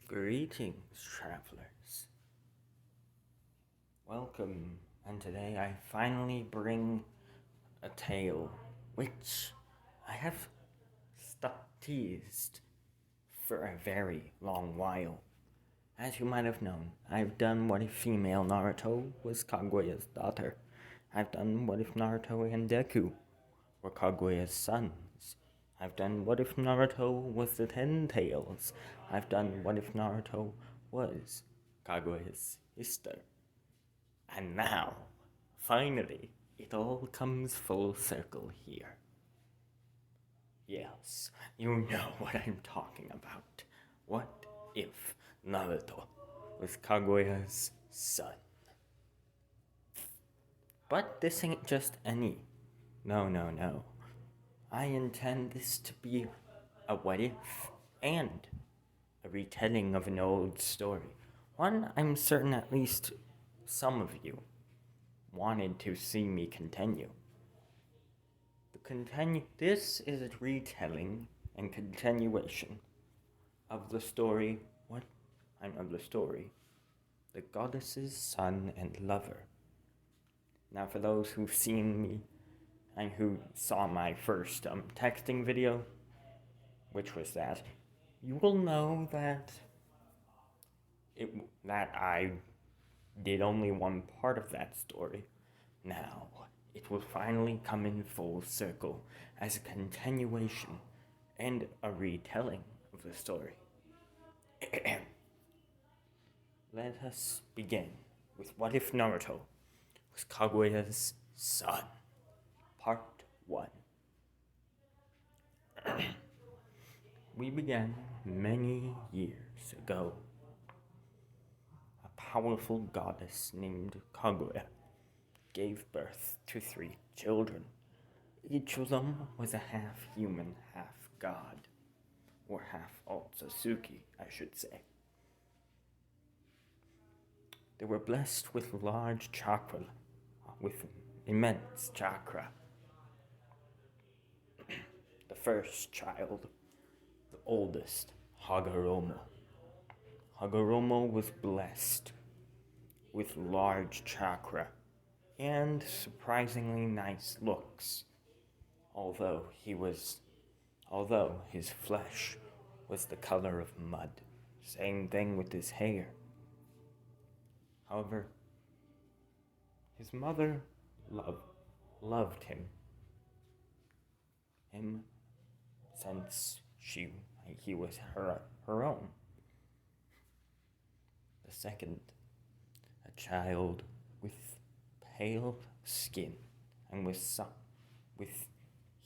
Greetings, travelers. Welcome, and today I finally bring a tale which I have teased for a very long while. As you might have known, I've done What If Female Naruto was Kaguya's daughter. I've done What If Naruto and Deku were Kaguya's sons. I've done What If Naruto was the Ten Tails. I've done What If Naruto was Kaguya's sister. And now, finally, it all comes full circle here. Yes, you know what I'm talking about. What if Naruto was Kaguya's son? But this ain't just any. No. I intend this to be a what if and a retelling of an old story. One I'm certain at least some of you wanted to see me continue. This is a retelling and continuation of the story, The Goddess's Son and Lover. Now, for those who've seen me and who saw my first texting video, which was that, you will know that I did only one part of that story. Now, it will finally come in full circle as a continuation and a retelling of the story. Let us begin with What If Naruto was Kaguya's son, Part 1. We began many years ago. A powerful goddess named Kaguya gave birth to 3 children. Each of them was a half-human, half-god, or half-Otsutsuki, I should say. They were blessed with large chakra, with immense chakra. The first child, the oldest, Hagoromo. Hagoromo was blessed with large chakra and surprisingly nice looks, although his flesh was the color of mud. Same thing with his hair. However, his mother loved him since he was her own. The second, a child with pale skin and with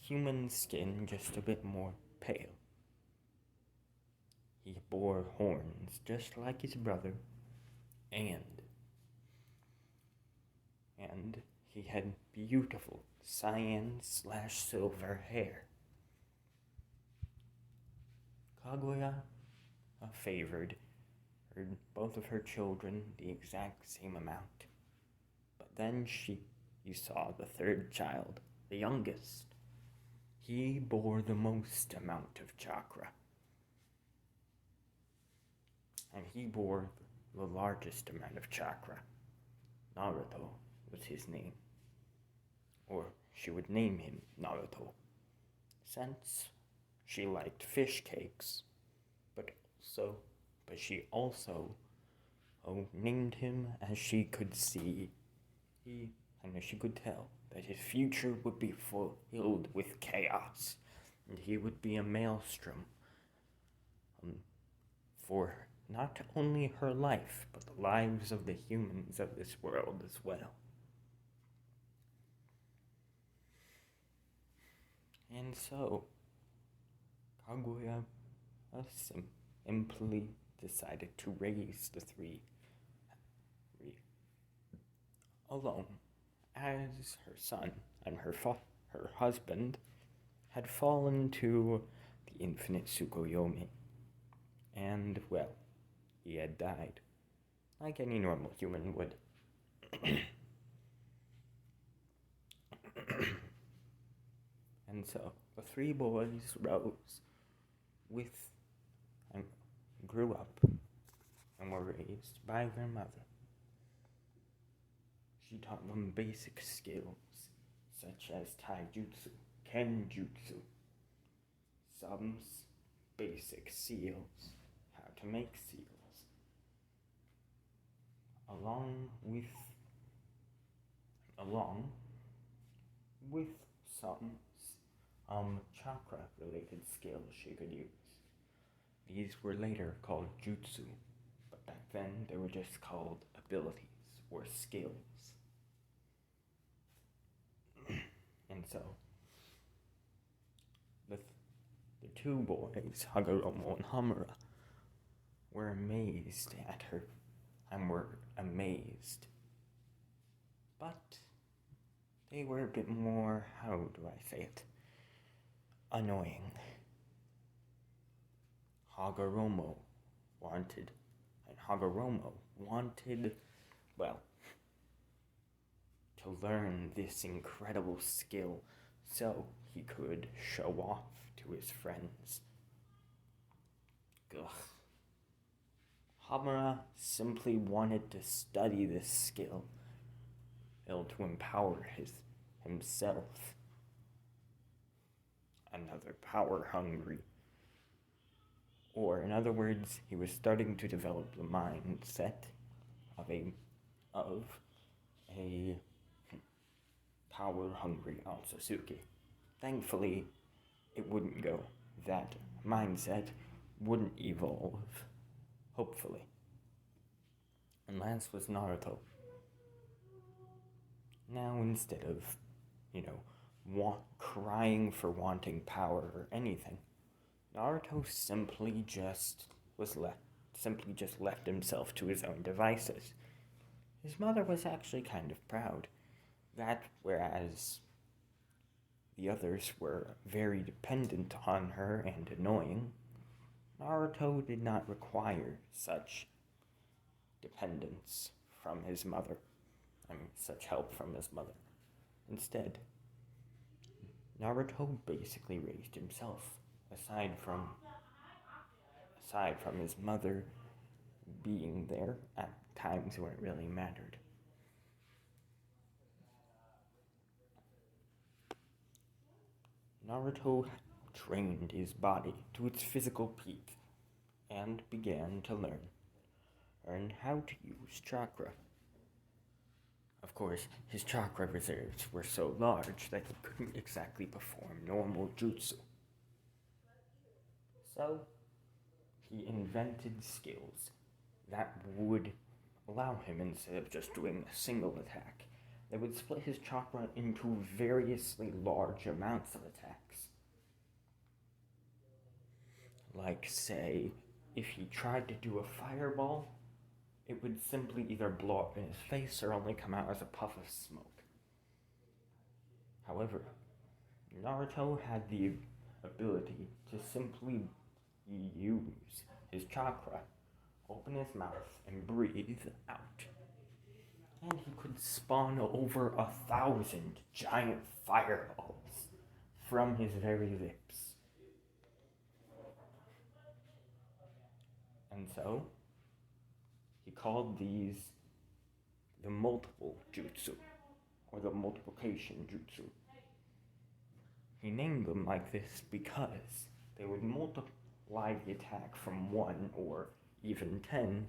human skin just a bit more pale. He bore horns just like his brother, and he had beautiful cyan/silver hair. Kaguya favored both of her children the exact same amount. But then you saw the third child, the youngest. He bore the most amount of chakra. And he bore the largest amount of chakra. Naruto was his name. Or she would name him Naruto, since she liked fish cakes, but she also named him as she could see, and as she could tell, that his future would be filled with chaos, and he would be a maelstrom for not only her life, but the lives of the humans of this world as well. And so, Kaguya simply decided to raise the 3 alone, as her son and her husband had fallen to the infinite Tsukuyomi. And, well, he had died, like any normal human would. And so the 3 boys rose and grew up and were raised by their mother. She taught them basic skills such as taijutsu, kenjutsu, some basic seals, how to make seals, along with some chakra related skills she could use. These were later called jutsu, but back then they were just called abilities or skills. And so, the two boys, Hagoromo and Hamura, were amazed at her, and were amazed. But they were a bit more, how do I say it, annoying. Hagoromo wanted, well, to learn this incredible skill so he could show off to his friends. Ugh. Hamura simply wanted to study this skill, to empower himself. Another power-hungry. Or, in other words, he was starting to develop the mindset of a power-hungry Otsutsuki. Thankfully, it wouldn't go. That mindset wouldn't evolve. Hopefully. And last was Naruto. Now, instead of, crying for wanting power or anything, Naruto simply just left himself to his own devices. His mother was actually kind of proud. That, whereas the others were very dependent on her and annoying, Naruto did not require such dependence from his mother. Such help from his mother. Instead, Naruto basically raised himself, aside from his mother being there at times when it really mattered. Naruto trained his body to its physical peak and began to learn how to use chakra. Of course, his chakra reserves were so large that he couldn't exactly perform normal jutsu. So, he invented skills that would allow him, instead of just doing a single attack, they would split his chakra into variously large amounts of attacks. Like, say, if he tried to do a fireball, it would simply either blow up in his face or only come out as a puff of smoke. However, Naruto had the ability to simply use his chakra, open his mouth, and breathe out. And he could spawn over 1,000 giant fireballs from his very lips. And so, he called these the multiple jutsu, or the multiplication jutsu. He named them like this because they would multiply the attack from 1 or even 10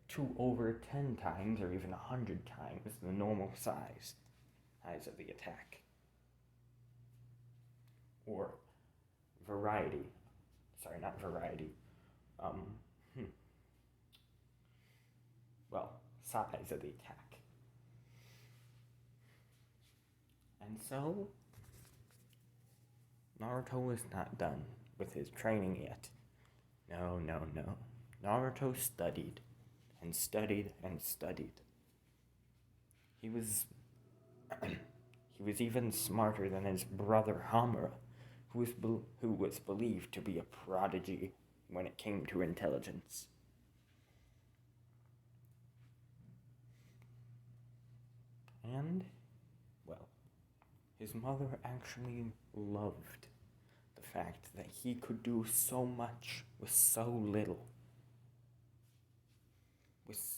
to over 10 times or even 100 times the normal size of the attack. Or variety. Sorry, not variety. Size of the attack. And so, Naruto was not done with his training yet. No. Naruto studied and studied and studied. He was even smarter than his brother Hamura, who was believed to be a prodigy when it came to intelligence. And, well, his mother actually loved the fact that he could do so much with so little.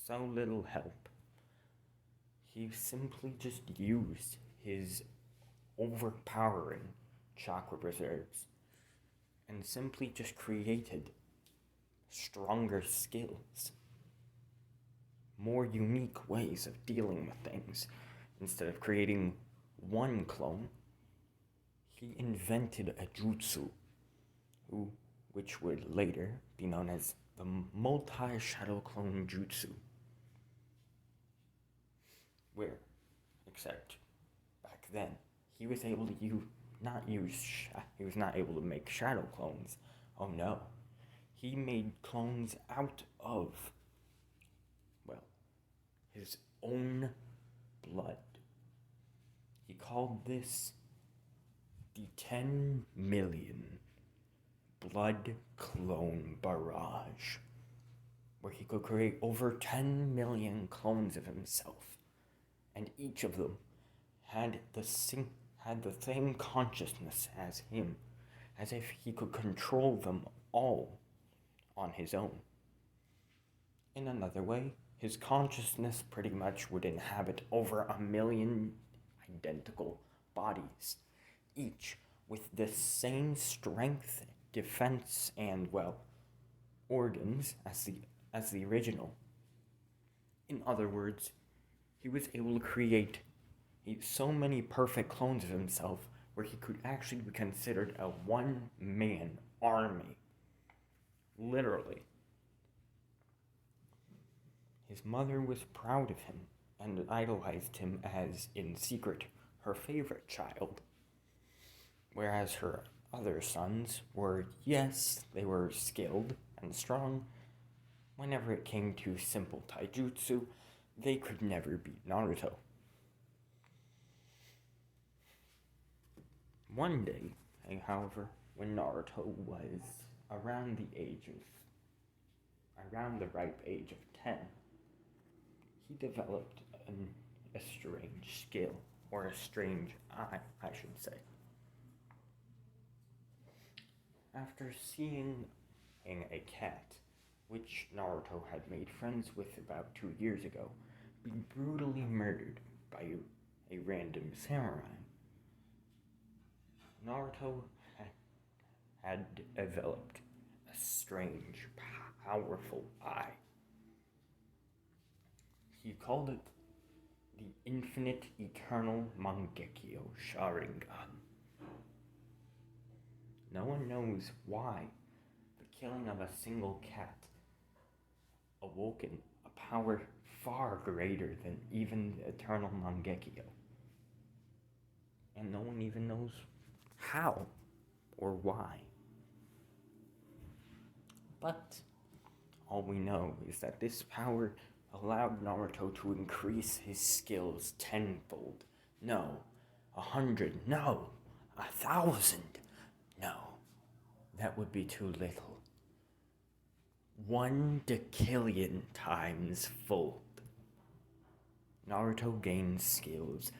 so little help. He simply just used his overpowering chakra reserves and simply just created stronger skills, more unique ways of dealing with things. Instead of creating one clone, he invented a jutsu, which would later be known as the multi-shadow clone jutsu. Where, except back then, he was able to he was not able to make shadow clones. Oh no. He made clones out of, his own blood. He called this the 10 million blood clone barrage, where he could create over 10 million clones of himself, and each of them had the same consciousness as him, as if he could control them all on his own. In another way, his consciousness pretty much would inhabit over 1 million identical bodies, each with the same strength, defense, and, organs as the original. In other words, he was able to create so many perfect clones of himself where he could actually be considered a one-man army. Literally. His mother was proud of him and idolized him as, in secret, her favorite child. Whereas her other sons were, yes, they were skilled and strong. Whenever it came to simple taijutsu, they could never beat Naruto. One day, however, when Naruto was around the ripe age of 10, he developed a strange skill, or a strange eye, I should say. After seeing a cat, which Naruto had made friends with about 2 years ago, be brutally murdered by a random samurai, Naruto had developed a strange, powerful eye. He called it the Infinite Eternal Mangekyo Sharingan. No one knows why the killing of a single cat awoken a power far greater than even the Eternal Mangekyo. And no one even knows how or why. But all we know is that this power allowed Naruto to increase his skills tenfold. No, 100. No, 1,000. No, that would be too little. 1 decillion times fold. Naruto gained skills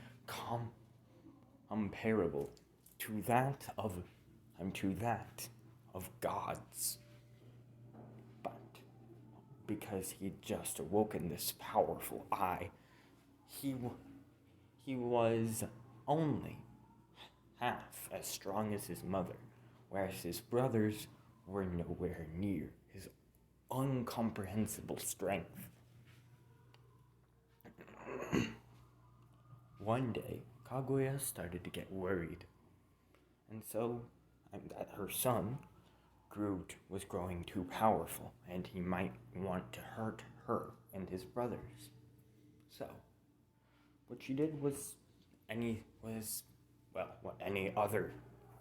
comparable to that of gods. But because he'd just awoken this powerful eye, he was only half as strong as his mother, whereas his brothers were nowhere near his incomprehensible strength. One day, Kaguya started to get worried, and so that her son was growing too powerful, and he might want to hurt her and his brothers. So, what she did was what any other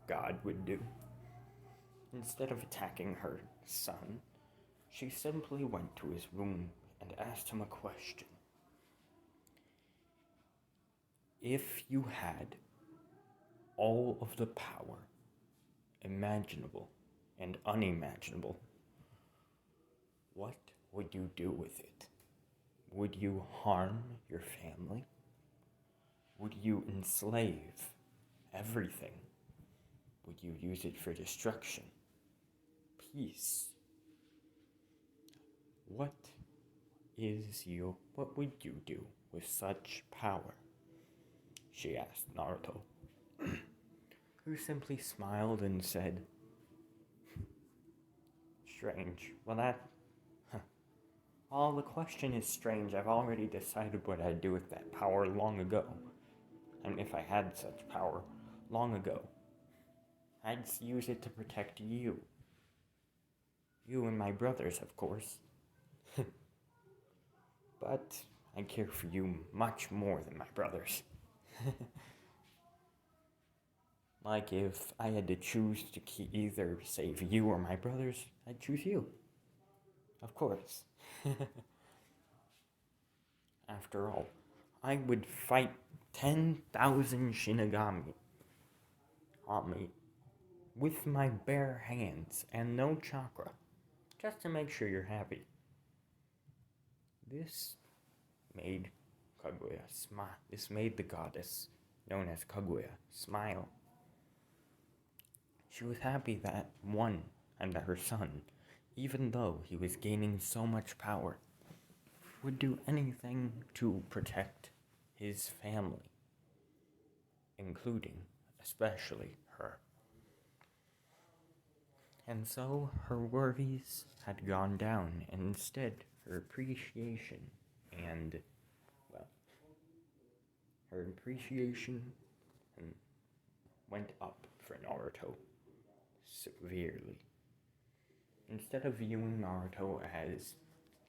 god would do. Instead of attacking her son, she simply went to his room and asked him a question. If you had all of the power, imaginable and unimaginable, what would you do with it? Would you harm your family? Would you enslave everything? Would you use it for destruction? Peace? What What would you do with such power? She asked Naruto, who simply smiled and said, strange. Well, the question is strange. I've already decided what I'd do with that power long ago. And if I had such power long ago, I'd use it to protect you. You and my brothers, of course. But I care for you much more than my brothers. Like if I had to choose to either save you or my brothers, I'd choose you. Of course. After all, I would fight 10,000 Shinigami on me with my bare hands and no chakra, just to make sure you're happy. This made Kaguya smile. This made the goddess, known as Kaguya, smile. She was happy that and that her son, even though he was gaining so much power, would do anything to protect his family, including, especially, her. And so her worries had gone down, and instead her appreciation went up for Naruto severely. Instead of viewing Naruto as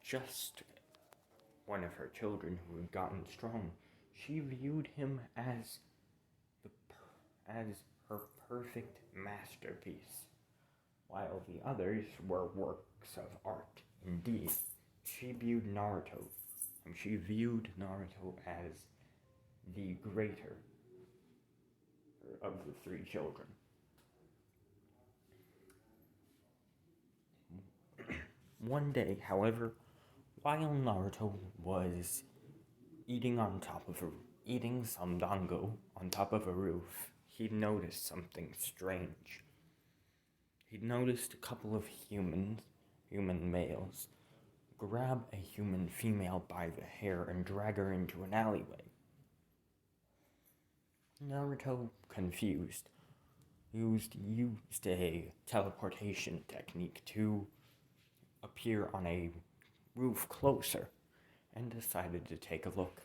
just one of her children who had gotten strong, she viewed him as her perfect masterpiece, while the others were works of art. Indeed, she viewed Naruto as the greater of the three children. One day, however, while Naruto was eating some dango on top of a roof, he noticed something strange. He noticed a couple of human males, grab a human female by the hair and drag her into an alleyway. Naruto, confused, used a teleportation technique to appear on a roof closer and decided to take a look.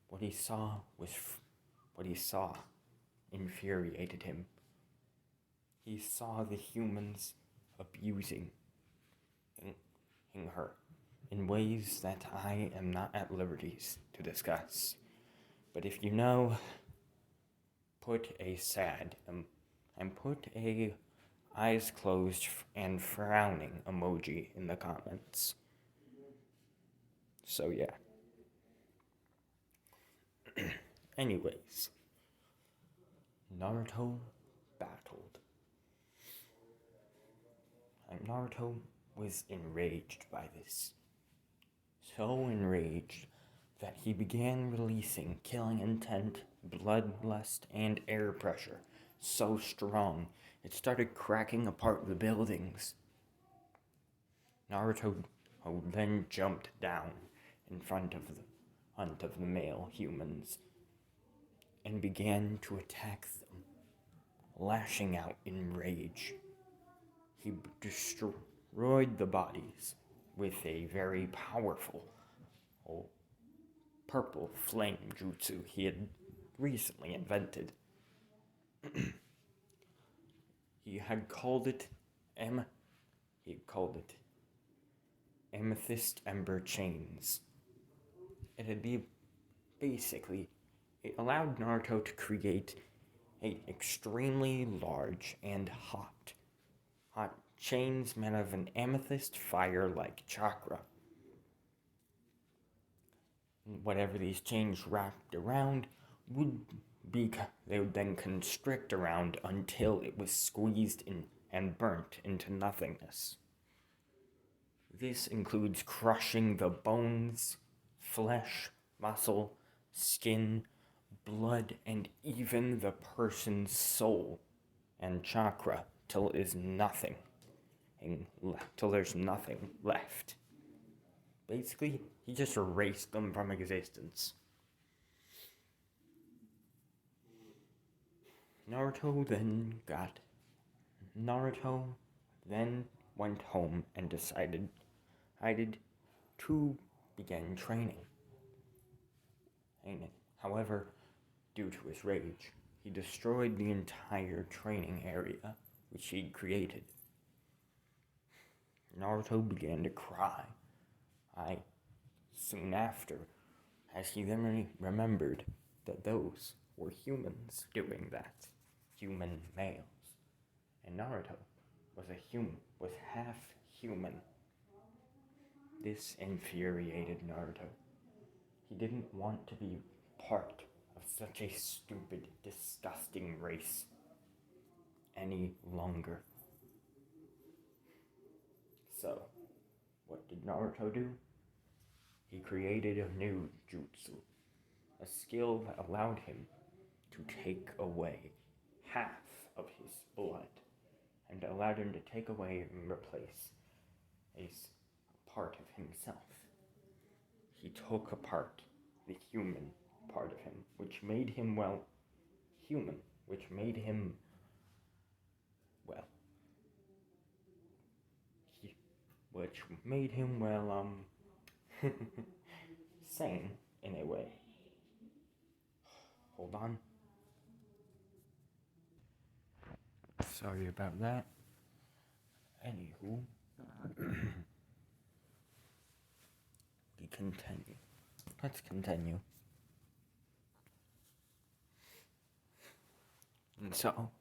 What he saw infuriated him. He saw the humans abusing her in ways that I am not at liberties to discuss. But if you know, put a sad and put a eyes closed and frowning emoji in the comments. So yeah. Anyways, Naruto battled. And Naruto was enraged by this. So enraged that he began releasing killing intent, bloodlust, and air pressure so strong it started cracking apart the buildings. Naruto then jumped down in front of the male humans and began to attack them, lashing out in rage. He destroyed the bodies with a very powerful purple flame jutsu he had recently invented. He had called it Amethyst Ember Chains. It allowed Naruto to create an extremely large and hot chains made of an amethyst fire-like chakra. Whatever these chains wrapped around they would then constrict around until it was squeezed and burnt into nothingness. This includes crushing the bones, flesh, muscle, skin, blood, and even the person's soul and chakra till there's nothing left. Basically, he just erased them from existence. Naruto then went home and decided to begin training. However, due to his rage, he destroyed the entire training area which he'd created. Naruto began to cry. Soon after, as he then remembered that those were humans doing that, human males, and Naruto was half human. This infuriated Naruto. He didn't want to be part of such a stupid, disgusting race any longer. So, what did Naruto do? He created a new jutsu, a skill that allowed him to take away half of his blood, and allowed him to take away and replace a part of himself. He took apart the human part of him, which made him, human, which made him, sane in a way. Hold on. Sorry about that. Anywho, Let's continue. And so,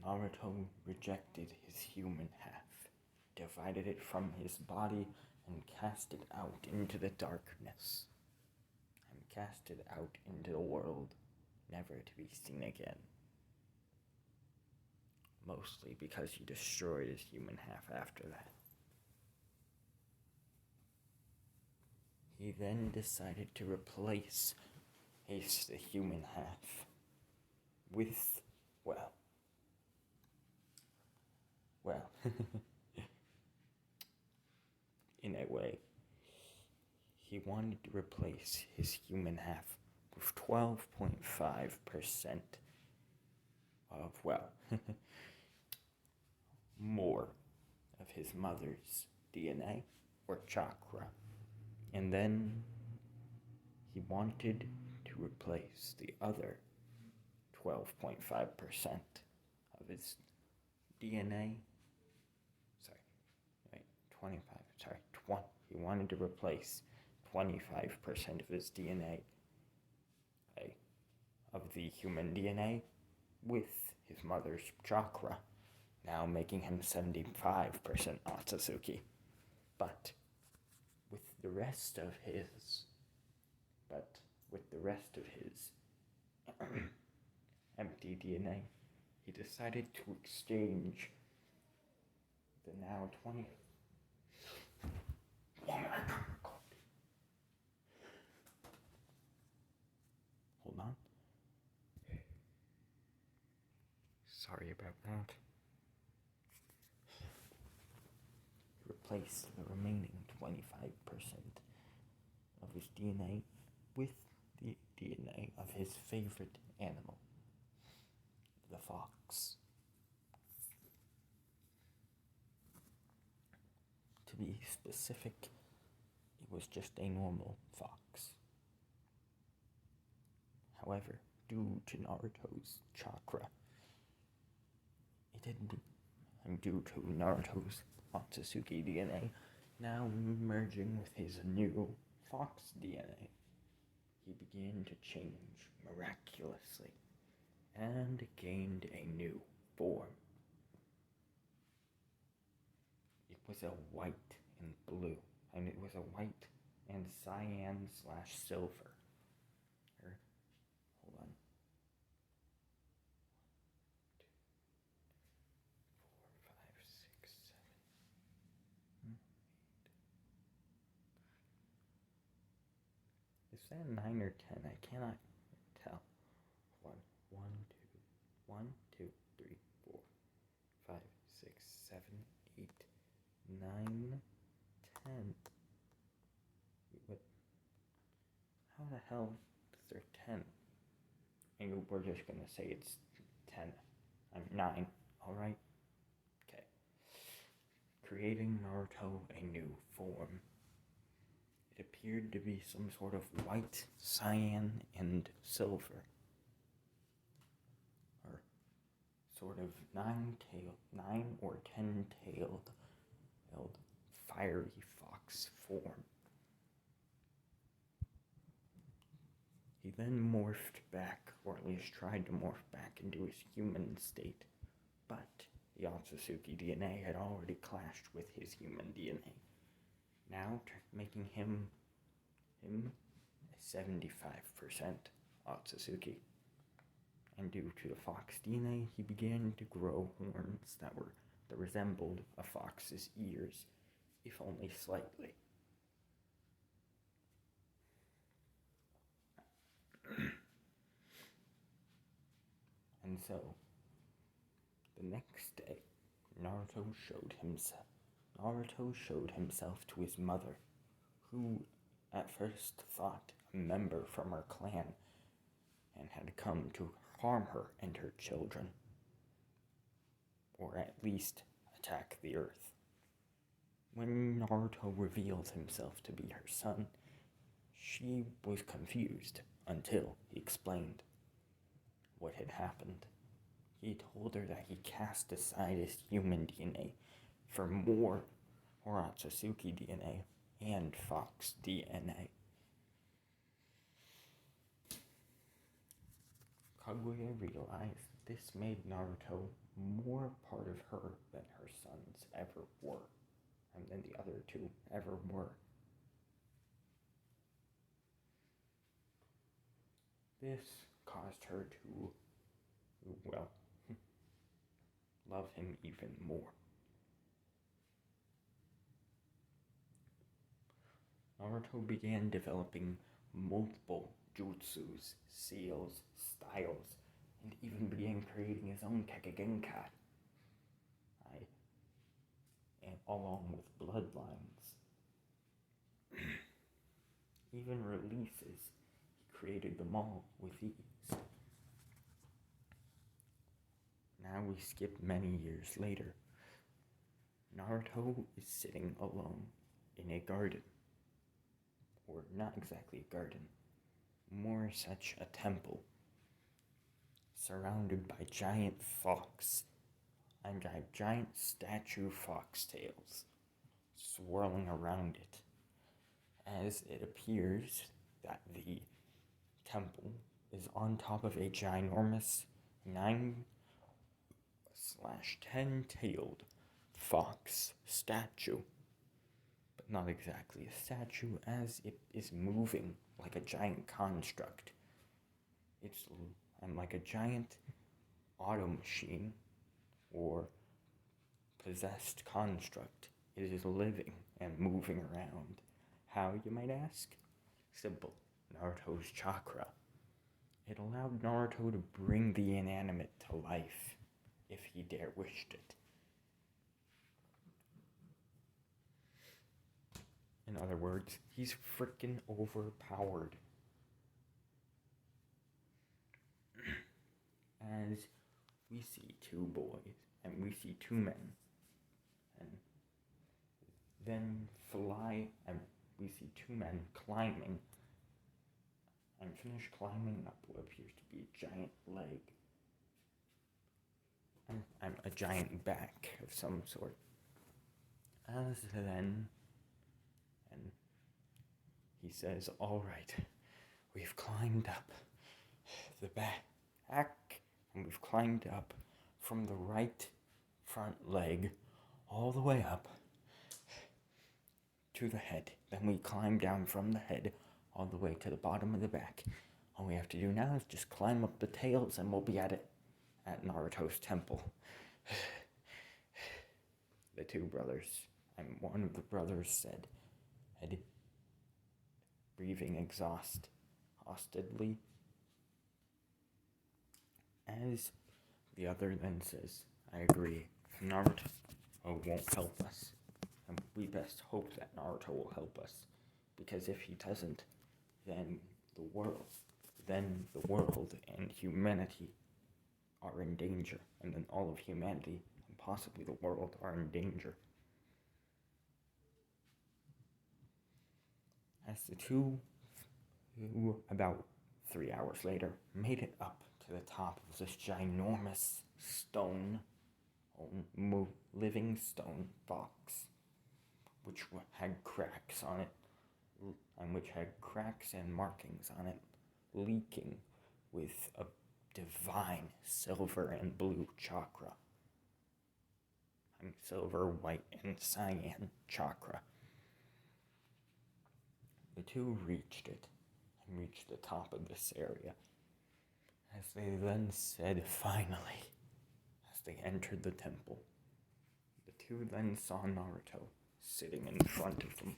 Naruto rejected his human half, divided it from his body, and cast it out into the darkness, and cast it out into the world, never to be seen again. Mostly because he destroyed his human half after that. He then decided to replace the human half with, in a way, he wanted to replace his human half with 12.5% of, more of his mother's DNA or chakra. And then he wanted to replace the other 12.5% of his DNA. He wanted to replace 25% of his DNA, of the human DNA, with his mother's chakra, now making him 75% Otsutsuki. But with the rest of his empty DNA, he decided to exchange the now 20. Oh my God. Hold on. Sorry about that. Replace the remaining 25% of his DNA with the DNA of his favorite animal, the fox. To be specific, it was just a normal fox. However, due to Naruto's chakra, due to Naruto's Otsutsuki DNA now merging with his new fox DNA, he began to change miraculously and gained a new form. It was a white and blue, and it was a white and cyan/silver. Hold on. 2, 4, 5, 6, 7, 8. Is that 9 or 10? I cannot tell. 1, 2, 3, 4, 5, 6, 7, 8, 9, 10. tell they're 10. And we're just gonna say it's 10. I'm 9, alright? Okay. Creating Naruto a new form. It appeared to be some sort of white, cyan, and silver. Or sort of 9 or 10-tailed fiery fox form. He then morphed back, or at least tried to morph back into his human state, but the Otsutsuki DNA had already clashed with his human DNA, now making him a 75% Otsutsuki. And due to the fox DNA, he began to grow horns that resembled a fox's ears, if only slightly. And so, the next day, Naruto showed himself to his mother, who at first thought a member from her clan and had come to harm her and her children, or at least attack the earth. When Naruto revealed himself to be her son, she was confused until he explained what had happened. He told her that he cast aside his human DNA for more Otsutsuki DNA and fox DNA. Kaguya realized this made Naruto more part of her than her sons ever were, and than the other two ever were. This caused her to, well, love him even more. Naruto began developing multiple jutsus, seals, styles, and even began creating his own Kaguyas, along with bloodlines. Even releases, he created them all with ease. Now we skip many years later. Naruto is sitting alone in a garden. Or not exactly a garden, more such a temple, surrounded by giant fox and giant statue foxtails swirling around it, as it appears that the temple is on top of a ginormous 9/10-tailed fox statue. But not exactly a statue, as it is moving like a giant construct. It's like a giant auto machine or possessed construct. It is living and moving around. How, you might ask? Simple. Naruto's chakra. It allowed Naruto to bring the inanimate to life, if he dare wished it. In other words, he's frickin' overpowered. As we see two boys, and we see two men, and then fly, and we see two men climbing, and finish climbing up what appears to be a giant leg, and a giant back of some sort. As then, and he says, "All right, we've climbed up the back, and we've climbed up from the right front leg all the way up to the head. Then we climb down from the head all the way to the bottom of the back. All we have to do now is just climb up the tails, and we'll be at Naruto's temple." The two brothers, and one of the brothers said, breathing exhaustedly, as the other then says, "I agree, Naruto won't help us, and we best hope that Naruto will help us, because if he doesn't, then the world, then the world and humanity are in danger, and then all of humanity and possibly the world are in danger. As the two, who about 3 hours later, made it up to the top of this ginormous stone, living stone box, which had cracks on it, and which had cracks and markings on it, leaking with a divine silver and blue chakra. Silver, white, and cyan chakra. The two reached it, and reached the top of this area, as they then said, finally, as they entered the temple. The two then saw Naruto sitting in front of them.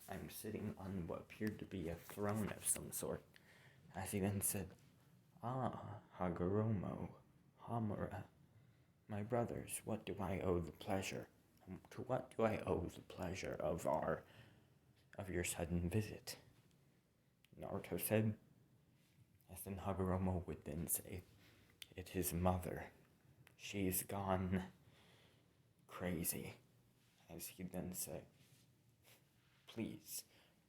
I'm sitting on what appeared to be a throne of some sort, as he then said, "Ah, Hagoromo, Hamura, my brothers, what do I owe the pleasure? To what do I owe the pleasure of your sudden visit?" Naruto said, as then Hagoromo would then say, "It is mother. She's gone crazy," as he'd then say, "Please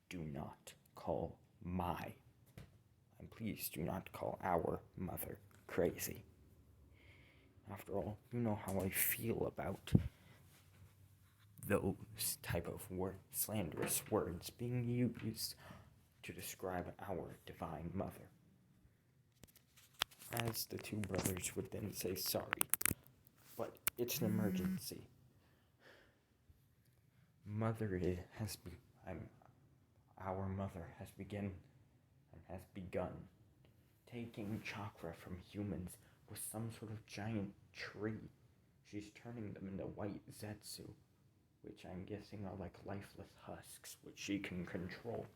do not call and please do not call our mother crazy. After all, you know how I feel about those type of slanderous words being used to describe our divine mother." As the two brothers would then say, "Sorry, but it's an emergency. Our mother has begun taking chakra from humans with some sort of giant tree. She's turning them into white zetsu, which I'm guessing are like lifeless husks, which she can control."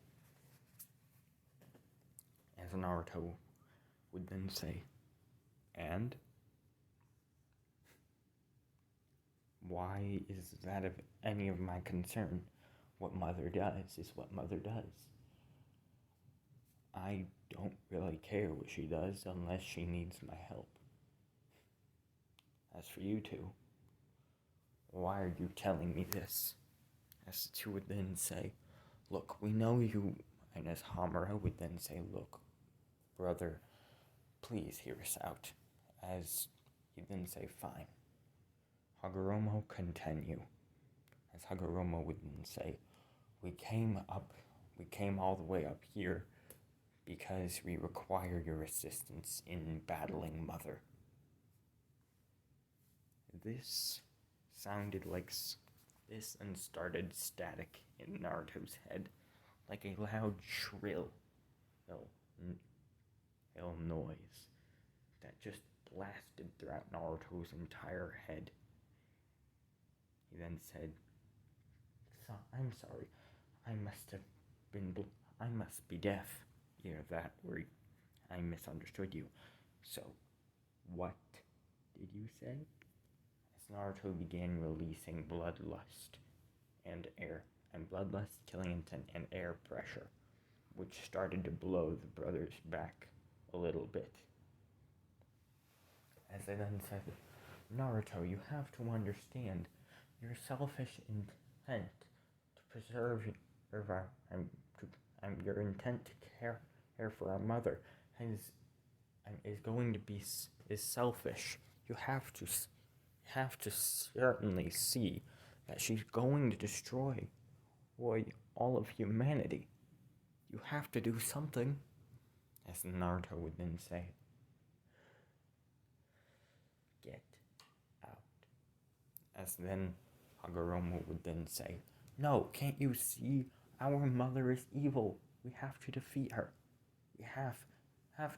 As Naruto would then say, "And? Why is that of any of my concern? What mother does is what mother does. I don't really care what she does unless she needs my help. As for you two, why are you telling me this?" As the two would then say, "Look, we know you," and as Hamura would then say, "Look, brother, please hear us out." As he'd then say, "Fine. Hagoromo, continue." As Hagoromo would then say, we came all the way up here because we require your assistance in battling Mother." This sounded like this and started static in Naruto's head, like a loud, shrill noise that just blasted throughout Naruto's entire head. He then said, "I'm sorry, I must be deaf. Hear that, or I misunderstood you. So, what did you say?" As Naruto began releasing bloodlust killing intent, and air pressure, which started to blow the brothers back a little bit. As I then said, "Naruto, you have to understand your selfish intent to preserve your intent to care for our mother is selfish. You have to certainly see that she's going to destroy all of humanity. You have to do something." As Naruto would then say, "Get out." As then Hagoromo would then say, "No, can't you see? Our mother is evil. We have to defeat her. We have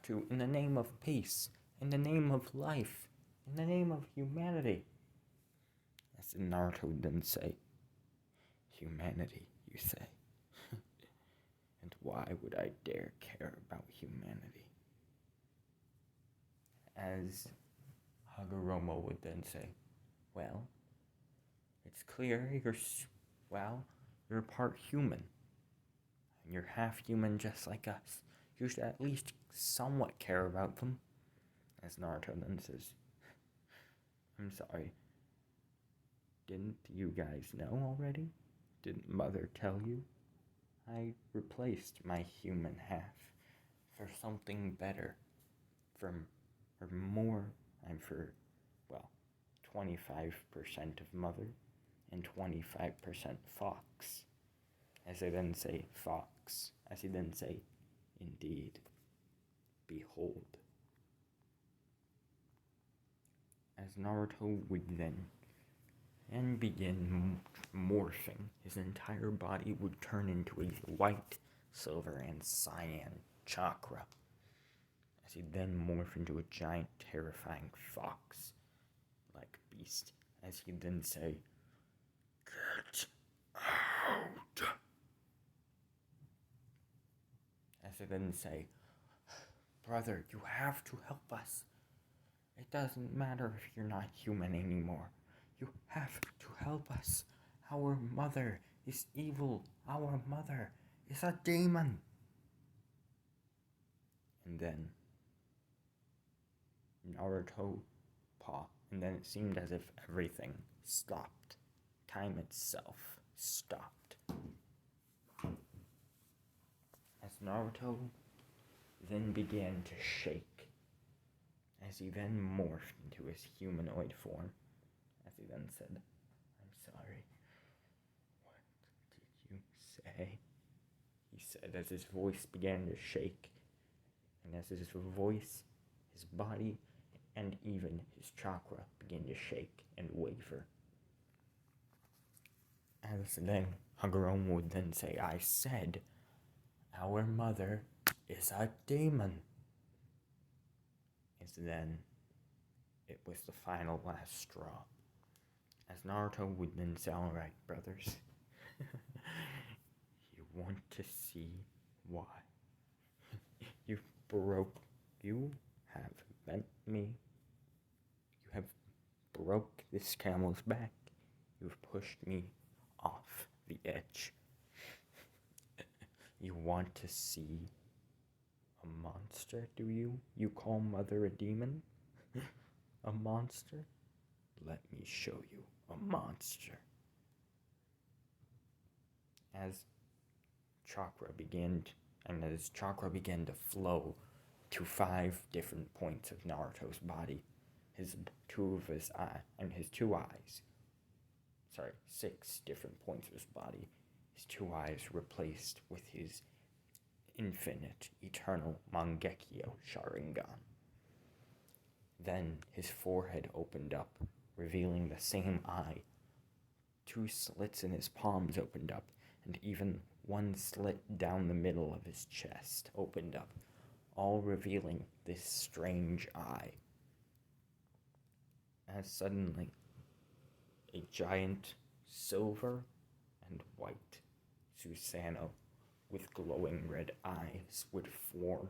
to, in the name of peace, in the name of life, in the name of humanity." As Naruto would then say, "Humanity, you say? And why would I dare care about humanity?" As Hagoromo would then say, "Well, it's clear you're part human. and you're half human just like us. You should at least somewhat care about them. As Naruto then says, I'm sorry. Didn't you guys know already? Didn't Mother tell you? I replaced my human half for something better. For more, and for, well, 25% of Mother and 25% Fox. As they then say, Fox. As he then say, indeed. Behold. As Naruto would then begin morphing, his entire body would turn into a white, silver, and cyan chakra. As he then morph into a giant, terrifying fox-like beast. As he then say, get out. As he then say, brother, you have to help us. It doesn't matter if you're not human anymore. You have to help us. Our mother is evil. Our mother is a demon. And then Naruto paused, and then it seemed as if everything stopped. Time itself stopped. As Naruto then began to shake, as he then morphed into his humanoid form, as he then said, I'm sorry. What did you say? He said as his voice began to shake, and as his voice, his body, and even his chakra began to shake and waver. As then Hagoromo would then say, I said, our mother is a demon. As then it was the final last straw. As Naruto would then say, alright, brothers, you want to see why? You have bent me. You have broke this camel's back. You've pushed me off the edge. You want to see a monster, do you? You call Mother a demon? A monster? Let me show you a monster. As chakra began to flow to 5 different points of Naruto's body, his 6 different points of his body, his 2 eyes replaced with his infinite, eternal Mangekyo Sharingan. Then his forehead opened up, revealing the same eye. 2 slits in his palms opened up, and even 1 slit down the middle of his chest opened up, all revealing this strange eye. As suddenly, a giant silver and white Susanoo with glowing red eyes would form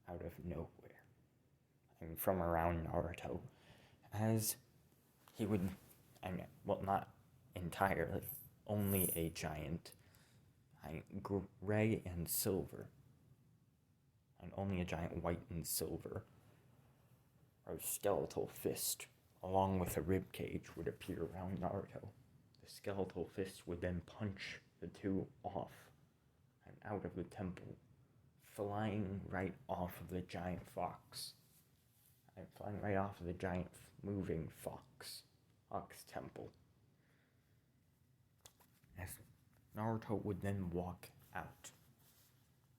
out of nowhere and from around Naruto, as he would, not entirely, only a giant gray and silver, and only a giant white and silver, or skeletal fist, along with a rib cage, would appear around Naruto. The skeletal fist would then punch the 2 off and out of the temple, flying right off of the giant fox. Flying right off of the giant moving fox temple. As Naruto would then walk out,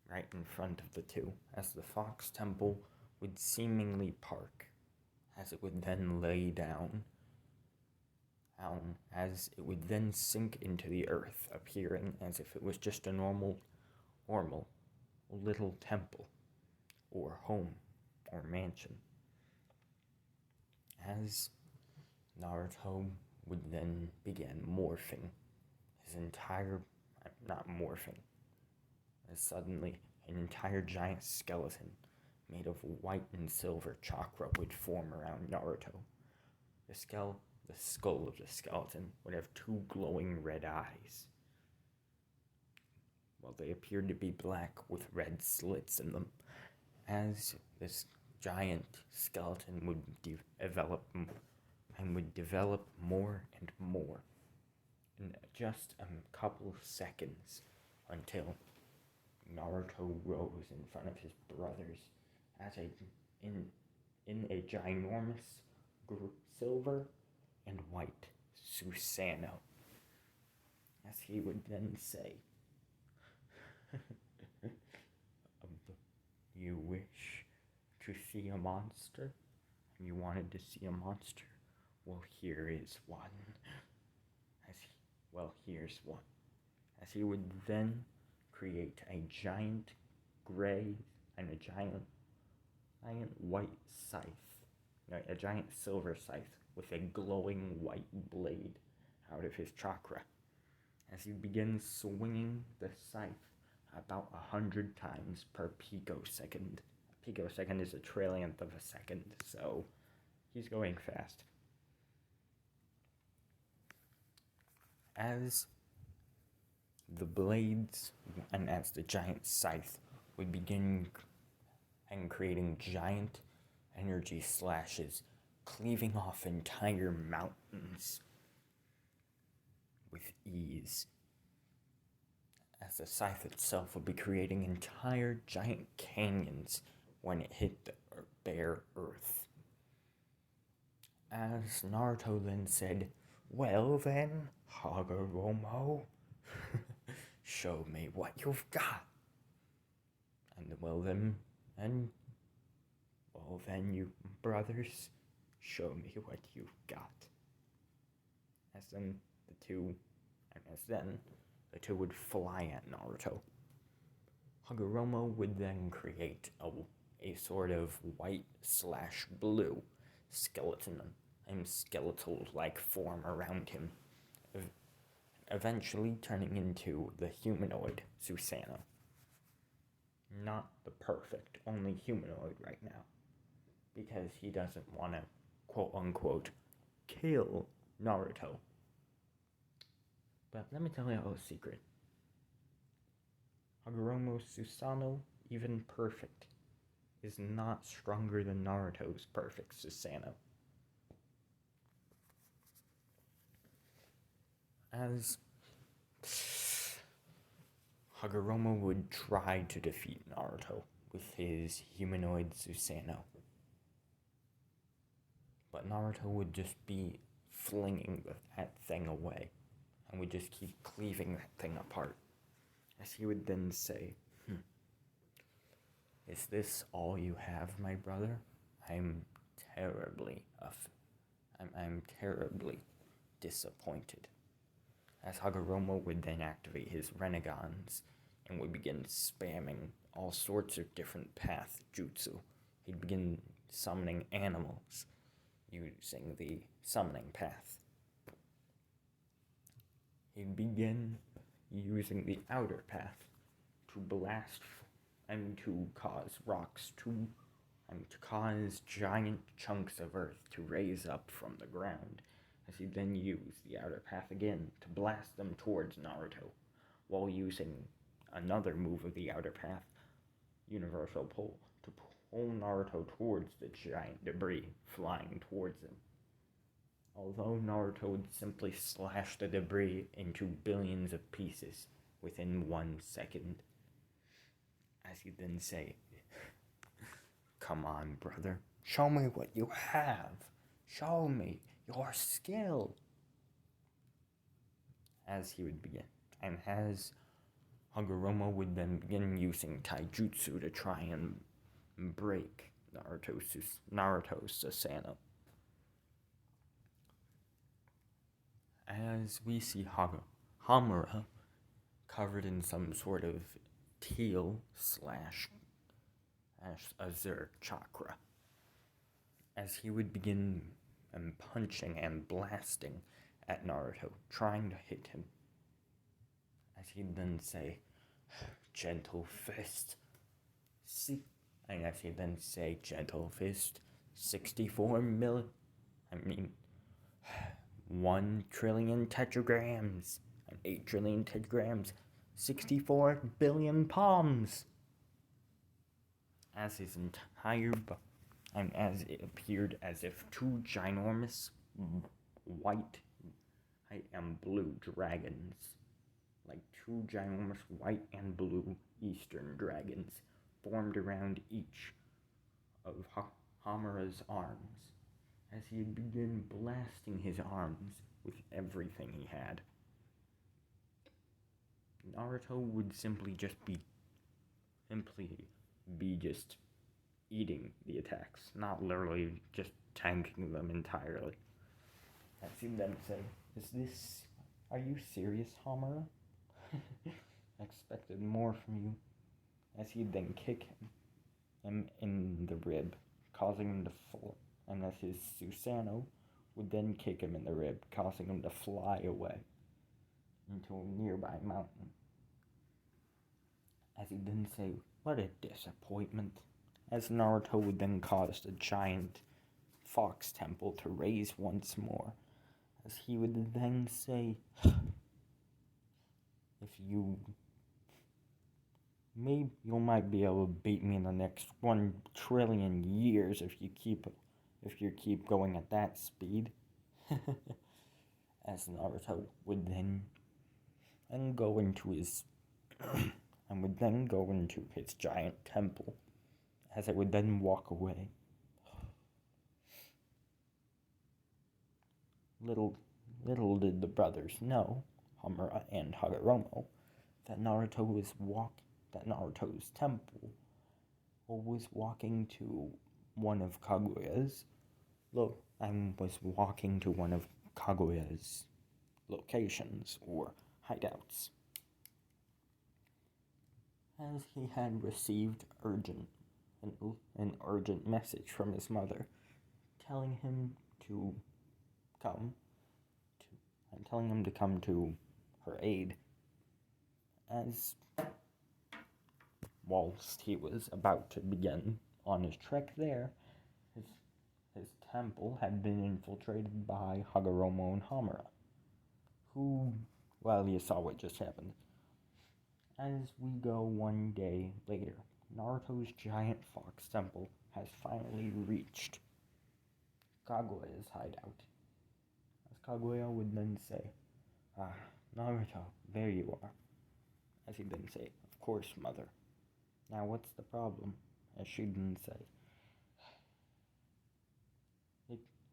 right in front of the 2, as the fox temple would seemingly park, as it would then lay down, as it would then sink into the earth, appearing as if it was just a normal little temple, or home, or mansion. As Naruto would then begin morphing, as suddenly an entire giant skeleton made of white and silver chakra would form around Naruto. The skull of the skeleton would have 2 glowing red eyes, while they appeared to be black with red slits in them. As this giant skeleton would develop and would develop more and more in just a couple of seconds until Naruto rose in front of his brothers as in a ginormous silver and white Susanoo, as he would then say, "You wish to see a monster? And you wanted to see a monster? Well, here is one." Here's one. As he would then create a giant gray and a giant white scythe, a giant silver scythe with a glowing white blade out of his chakra, as he begins swinging the scythe about 100 times per picosecond. A picosecond is a trillionth of a second, so he's going fast. As the blades and as the giant scythe would begin and creating giant energy slashes, cleaving off entire mountains with ease, as the scythe itself would be creating entire giant canyons when it hit the bare earth. As Naruto then said, "Well then, Hagoromo, show me what you've got." And well then, you brothers, show me what you've got. As then the two would fly at Naruto. Hagoromo would then create a sort of white/blue skeleton and skeletal-like form around him, eventually turning into the humanoid Susanoo. Not the perfect, only humanoid right now, because he doesn't want to, quote-unquote, kill Naruto. But let me tell you a secret. Hagoromo's Susanoo, even perfect, is not stronger than Naruto's perfect Susanoo. As Hagoromo would try to defeat Naruto with his humanoid Susanoo, but Naruto would just be flinging that thing away and would just keep cleaving that thing apart, as he would then say, "Is this all you have, my brother? I'm terribly disappointed." As Hagoromo would then activate his Renegons and would begin spamming all sorts of different path jutsu. He'd begin summoning animals using the summoning path. He'd begin using the outer path to blast and to cause rocks and to cause giant chunks of earth to raise up from the ground, as he then used the outer path again to blast them towards Naruto, while using another move of the outer path, Universal Pull, to pull Naruto towards the giant debris flying towards him. Although Naruto would simply slash the debris into billions of pieces within 1 second, as he'd then say, "Come on, brother, show me what you have. Show me your skill." As he would begin, and as Hagoromo would then begin using taijutsu to try and break Naruto's Susanoo. As we see Hamura covered in some sort of teal/azure chakra, as he would begin punching and blasting at Naruto, trying to hit him, as he'd then say, "Gentle fist, and as he'd then say, gentle fist, 1 trillion tetragrams, and 8 trillion tetragrams, 64 billion palms. As his entire and as it appeared as if two ginormous white and blue dragons, like two ginormous white and blue eastern dragons, formed around each of Hamura's arms, as he began blasting his arms with everything he had. Naruto would simply be just eating the attacks, not literally just tanking them entirely. I've seen them say, are you serious, Hamura? I expected more from you. As he'd then kick him in the rib, causing him to fall, and as his Susanoo would then kick him in the rib, causing him to fly away into a nearby mountain. As he'd then say, what a disappointment. As Naruto would then cause a giant fox temple to raise once more. As he would then say, if you might be able to beat me in the next 1 trillion years if you keep going at that speed. As Naruto would then go into his giant temple, as it would then walk away. Little did the brothers know, Hamura and Hagoromo, that Naruto's temple was walking to one of Kaguyas, and was walking to one of Kaguya's locations or hideouts, as he had received an urgent message from his mother, telling him to come to her aid, as whilst he was about to begin on his trek there, his temple had been infiltrated by Hagoromo and Hamura, who, well, you saw what just happened. As we go one day later, Naruto's giant fox temple has finally reached Kaguya's hideout. As Kaguya would then say, Naruto, there you are. As he'd then say, of course, mother. Now what's the problem? As she'd then say,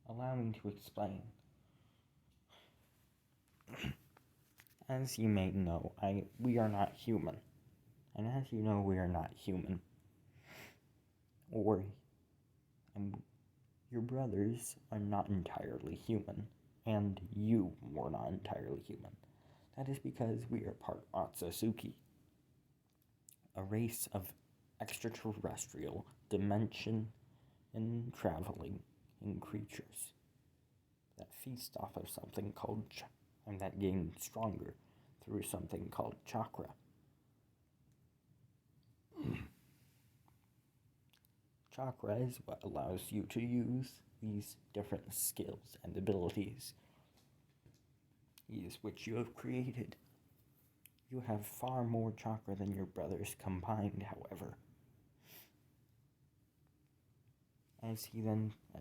allow me to explain. As you may know, we are not human. And as you know, we are not human. Your brothers are not entirely human. And you were not entirely human. That is because we are part Otsutsuki, a race of extraterrestrial dimension and traveling in creatures that feast off of something called and that gain stronger through something called chakra. Chakra is what allows you to use these different skills and abilities, which you have created. You have far more chakra than your brothers combined, however. As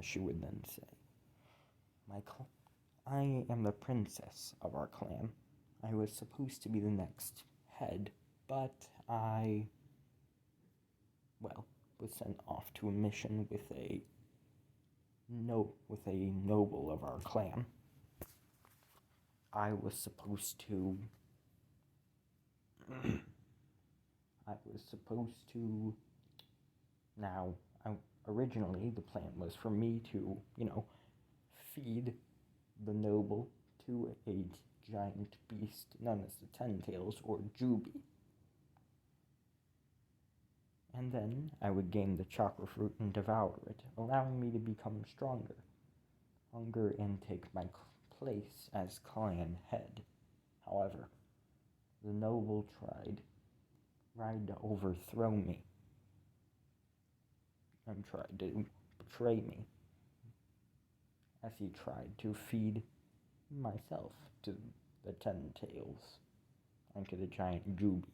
she would then say, I am the princess of our clan. I was supposed to be the next head, but I was sent off to a mission with a noble of our clan. Originally the plan was for me to, feed the noble to a giant beast known as the Ten Tails, or Jubi. And then I would gain the chakra fruit and devour it, allowing me to become stronger and take my place as clan head. However, the noble tried to overthrow me and tried to betray me, as he tried to feed myself to the Ten Tails into the giant Jubi.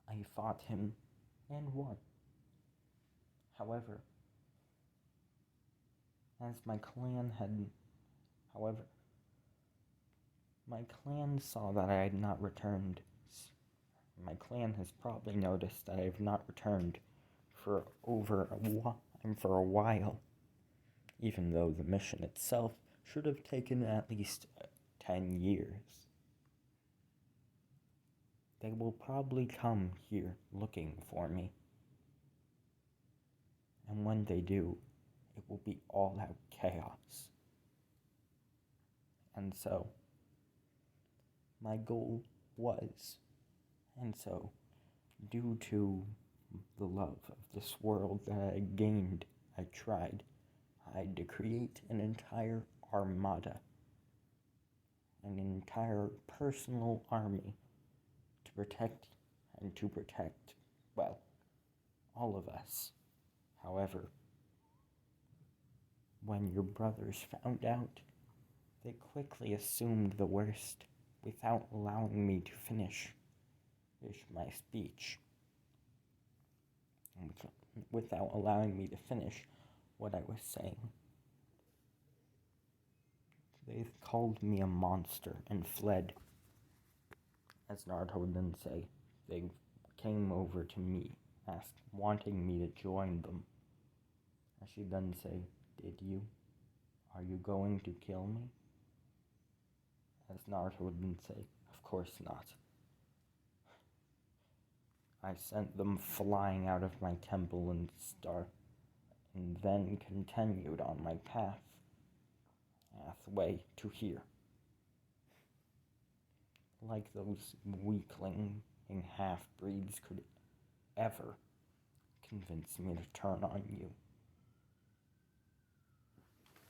I fought him and won. However, as my clan saw that I had not returned. My clan has probably noticed that I have not returned for a while, even though the mission itself should have taken at least 10 years. They will probably come here looking for me. And when they do, it will be all out chaos. And so, my goal was, and so, due to the love of this world that I gained, I tried to create an entire armada, an entire personal army to protect, well, all of us. However, when your brothers found out, they quickly assumed the worst without allowing me to finish my speech. Without allowing me to finish what I was saying. They called me a monster and fled. As Naruto would then say, they came over to me, wanting me to join them. As she'd then say, "Did you? Are you going to kill me?" As Naruto would then say, "Of course not." I sent them flying out of my temple and then continued on my pathway to here. Like those weakling and half-breeds could ever convince me to turn on you.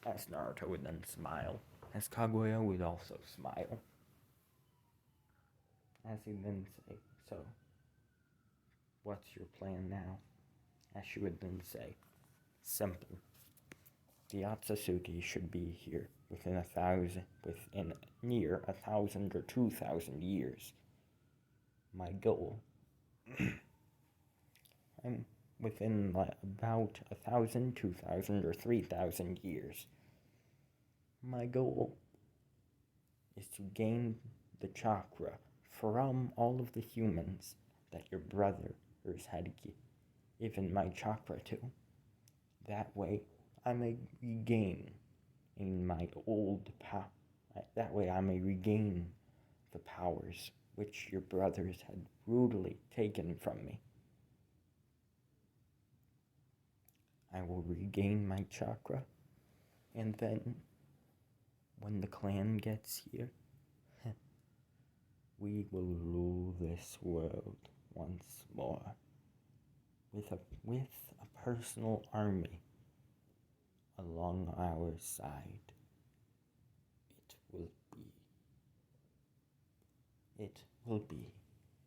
As Naruto would then smile, as Kaguya would also smile. As he'd then say, "So, what's your plan now?" As she would then say, "Simple. The Otsutsuki should be here within near 1,000 or 2,000 years. My goal, I'm within about 1,000, 2,000, or 3,000 years. My goal is to gain the chakra from all of the humans that your brothers had given my chakra to. That way, I may regain the powers which your brothers had brutally taken from me. I will regain my chakra, and then, when the clan gets here, we will rule this world once more, with a personal army along our side. It will be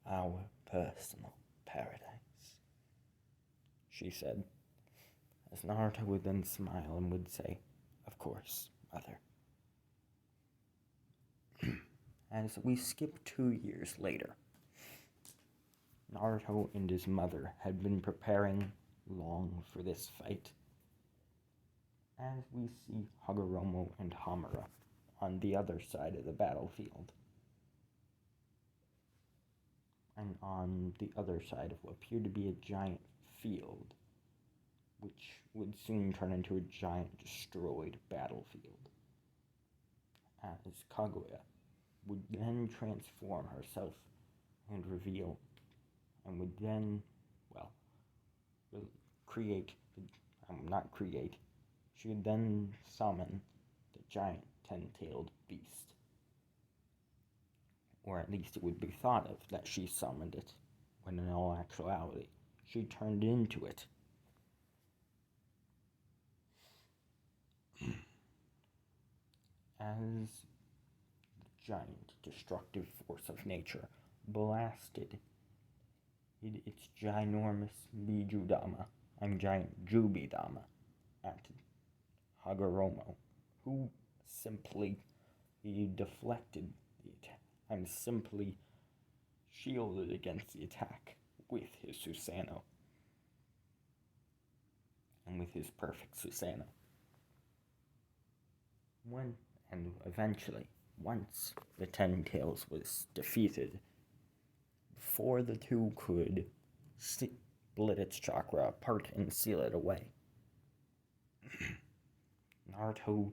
our personal paradise," she said, as Naruto would then smile and would say, "Of course, mother." As we skip 2 years later, Naruto and his mother had been preparing long for this fight. As we see Hagoromo and Hamura on the other side of the battlefield, and on the other side of what appeared to be a giant field, which would soon turn into a giant destroyed battlefield, as Kaguya would then transform herself and reveal, and would then, she would then summon the giant 10-tailed beast. Or at least it would be thought of that she summoned it, when in all actuality, she turned into it. As the giant destructive force of nature blasted its ginormous giant Jubidama at Hagoromo, who simply deflected I'm simply shielded against the attack with his Susanoo. And with his perfect Susanoo. And eventually, once the Ten Tails was defeated, before the two could split its chakra apart and seal it away, Naruto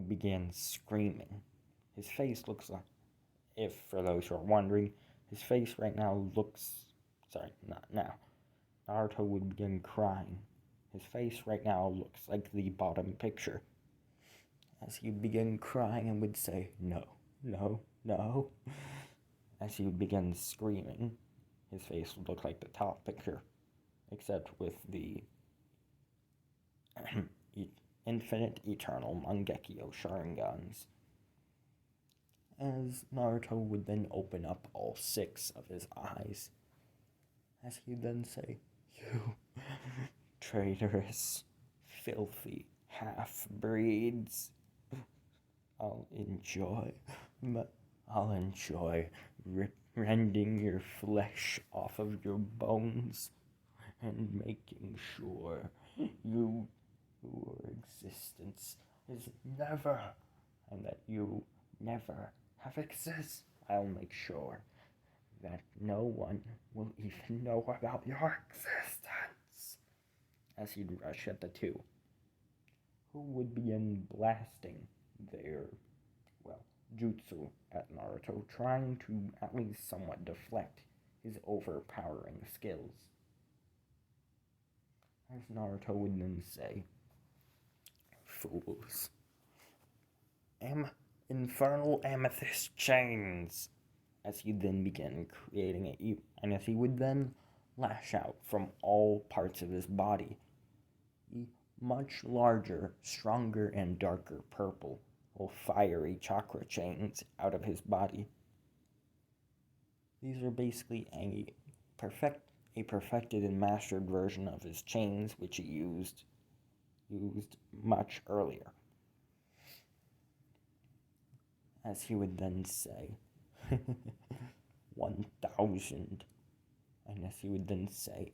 began screaming. His face looks like, if for those who are wondering, his face right now looks, not now. Naruto would begin crying. His face right now looks like the bottom picture. As he would begin crying and would say, no, no, no. As he would begin screaming, his face would look like the top picture, except with the infinite, eternal Mangekyo Sharingans. As Naruto would then open up all 6 of his eyes, as he would then say, you traitorous, filthy half-breeds. I'll enjoy rending your flesh off of your bones and making sure your existence is never, and that you never have existed. I'll make sure that no one will even know about your existence. As he'd rush at the two, who would begin blasting their, jutsu at Naruto, trying to at least somewhat deflect his overpowering skills. As Naruto would then say, fools. Infernal amethyst chains. As he then began creating it, and as he would then lash out from all parts of his body, much larger, stronger, and darker purple, fiery chakra chains out of his body. These are basically a perfected and mastered version of his chains, which he used much earlier. As he would then say, 1,000, and as he would then say,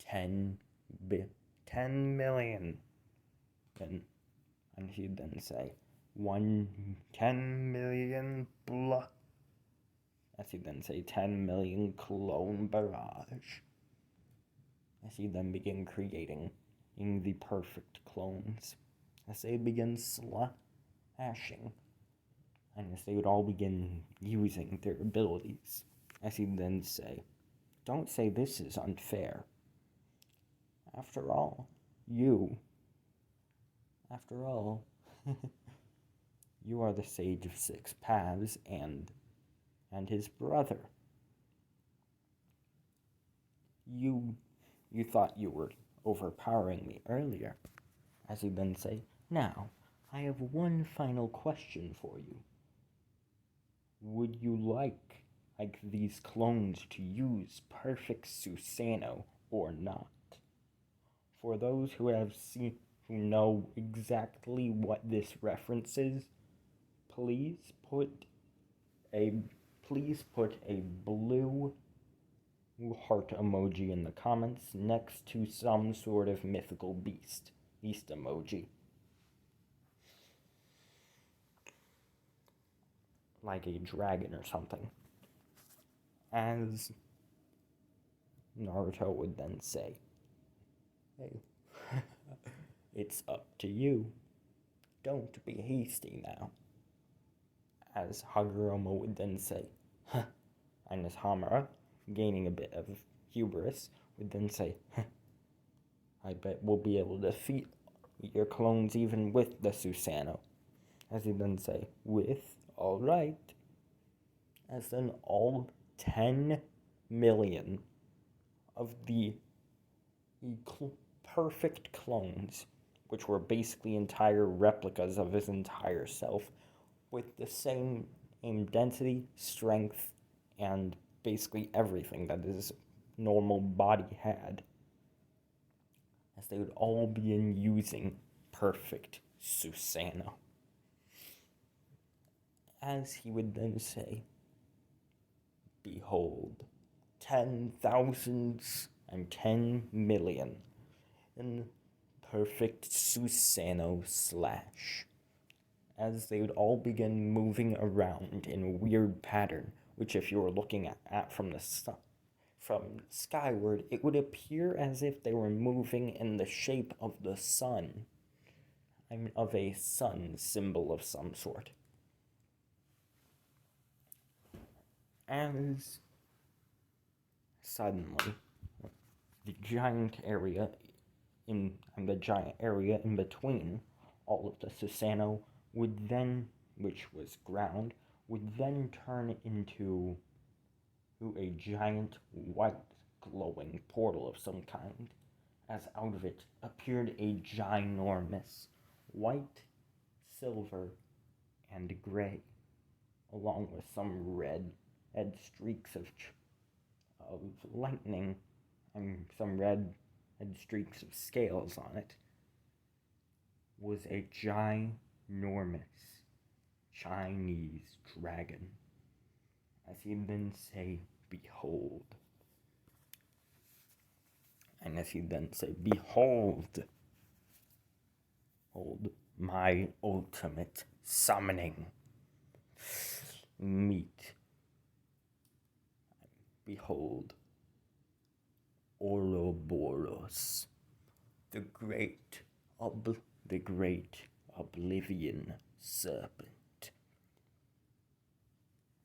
10 million, and he'd then say, 10 million blood. As he'd then say, 10 million clone barrage. As he then began creating the perfect clones. As they begin slashing. And as they would all begin using their abilities. As he'd then say, don't say this is unfair. After all, you are the Sage of 6 Paths and his brother. You thought you were overpowering me earlier. As he then say, now, I have one final question for you. Would you like these clones to use perfect Susanoo or not? For those who know exactly what this references, please put a blue heart emoji in the comments next to some sort of mythical beast emoji. Like a dragon or something. As Naruto would then say, hey, it's up to you. Don't be hasty now. As Hagoromo would then say, huh. And as Hamura, gaining a bit of hubris, would then say, huh. I bet we'll be able to defeat your clones even with the Susanoo. As he then say, all right. As then all 10 million of the perfect clones, which were basically entire replicas of his entire self, with the same density, strength, and basically everything that his normal body had, as they would all begin using perfect Susanoo. As he would then say, behold, 10,000s and 10,000,000 in perfect Susanoo slash, as they would all begin moving around in a weird pattern, which if you were looking at from the sun, from skyward, it would appear as if they were moving in the shape of the sun. I mean, of a sun symbol of some sort. As suddenly, the giant area in between all of the Susanoo would then, which was ground, would then turn into a giant white glowing portal of some kind, as out of it appeared a ginormous white, silver, and gray, along with some red streaks of lightning and some red streaks of scales on it, was a ginormous Chinese dragon, as he'd then say, behold. And as he'd then say, behold, my ultimate summoning. Meet. Behold, Ouroboros, the great Oblivion Serpent.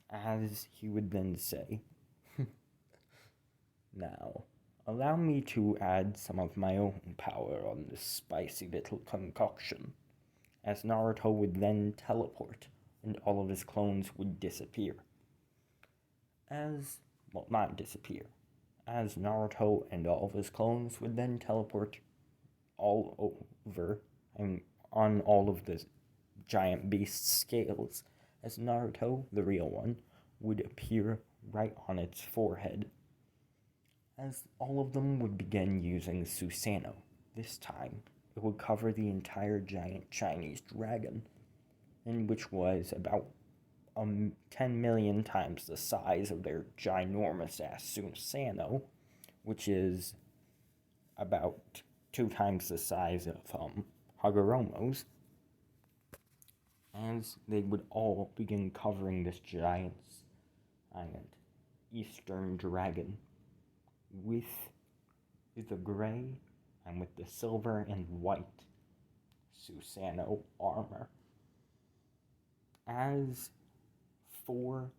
As he would then say, now, allow me to add some of my own power on this spicy little concoction, as Naruto would then teleport, and all of his clones would disappear. Not disappear, as Naruto and all of his clones would then teleport all over, and on all of the giant beast's scales, as Naruto, the real one, would appear right on its forehead, as all of them would begin using Susanoo. This time, it would cover the entire giant Chinese dragon, and which was about 10 million times the size of their ginormous ass Susanoo, which is about 2 times the size of Hagoromo's, as they would all begin covering this giant eastern dragon with the gray and with the silver and white Susanoo armor. As 12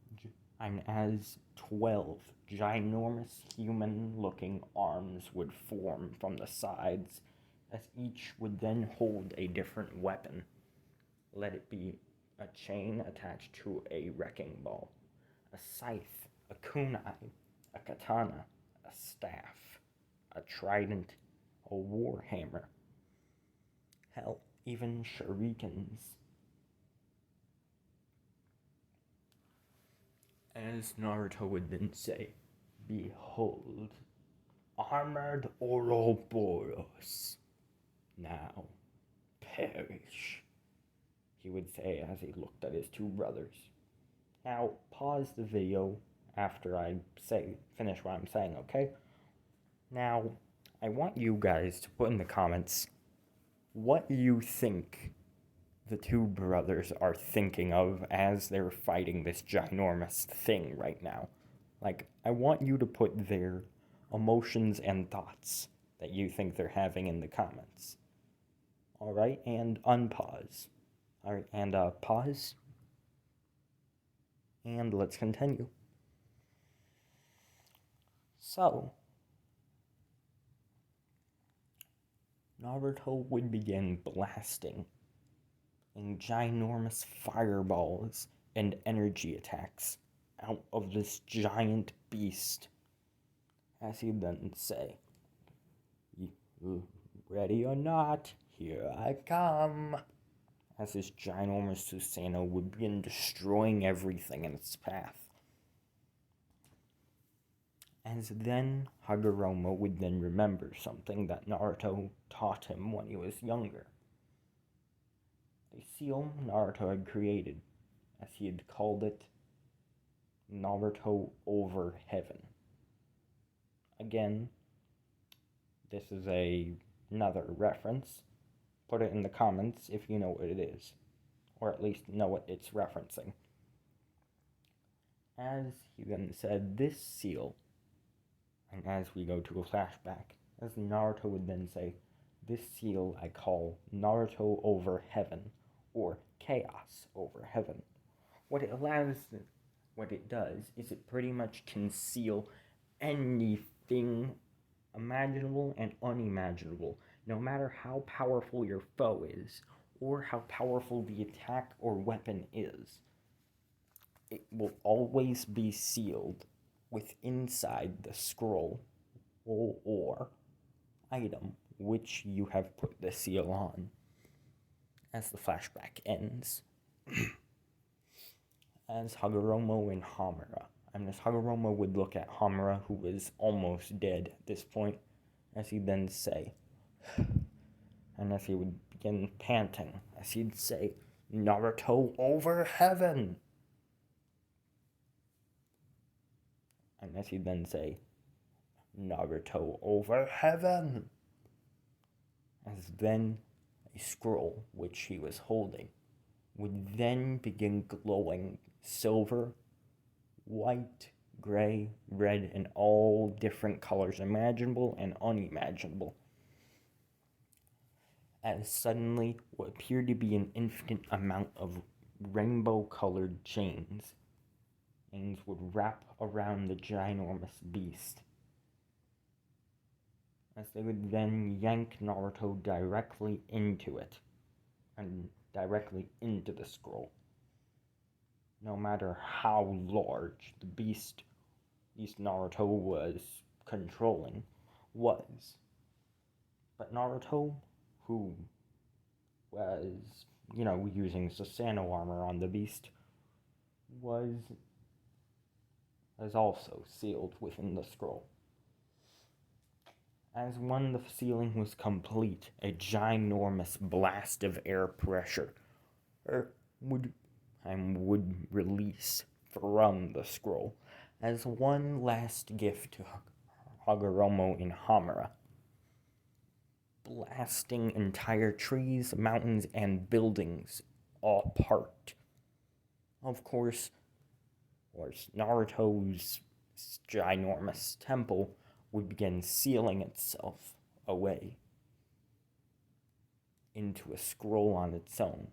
ginormous human-looking arms would form from the sides, as each would then hold a different weapon. Let it be a chain attached to a wrecking ball, a scythe, a kunai, a katana, a staff, a trident, a warhammer. Hell, even shurikens. As Naruto would then say, behold, armored Ouroboros, now perish, he would say as he looked at his 2 brothers. Now, pause the video after I finish what I'm saying, okay? Now, I want you guys to put in the comments what you think the 2 brothers are thinking of as they're fighting this ginormous thing right now. Like, I want you to put their emotions and thoughts that you think they're having in the comments. Alright, and unpause. Alright, and pause. And let's continue. So, Naruto would begin blasting in ginormous fireballs and energy attacks out of this giant beast, as he'd then say, ready or not, here I come, as this ginormous Susanoo would begin destroying everything in its path. As then Hagoromo would then remember something that Naruto taught him when he was younger. A seal Naruto had created, as he had called it, Naruto over heaven. Again, this is another reference. Put it in the comments if you know what it is, or at least know what it's referencing. As he then said, this seal, and as we go to a flashback, as Naruto would then say, this seal I call Naruto over heaven, or chaos over heaven. What it does is it pretty much can seal anything imaginable and unimaginable, no matter how powerful your foe is, or how powerful the attack or weapon is. It will always be sealed with inside the scroll or item which you have put the seal on. As the flashback ends, as Hagoromo and Hamura, as Hagoromo would look at Hamura, who was almost dead at this point, as he'd then say, and as he would begin panting, as he'd say, Naruto over heaven! And as he'd then say, Naruto over heaven! As then a scroll which he was holding would then begin glowing silver, white, gray, red, and all different colors imaginable and unimaginable. As suddenly what appeared to be an infinite amount of rainbow-colored chains would wrap around the ginormous beast, as they would then yank Naruto directly into it, and directly into the scroll. No matter how large the beast Naruto was controlling was. But Naruto, who was, using Susanoo armor on the beast, was also sealed within the scroll. As when the sealing was complete, a ginormous blast of air pressure would release from the scroll as one last gift to Hagoromo and Hamura, blasting entire trees, mountains, and buildings apart. Of course, Naruto's ginormous temple would begin sealing itself away into a scroll on its own,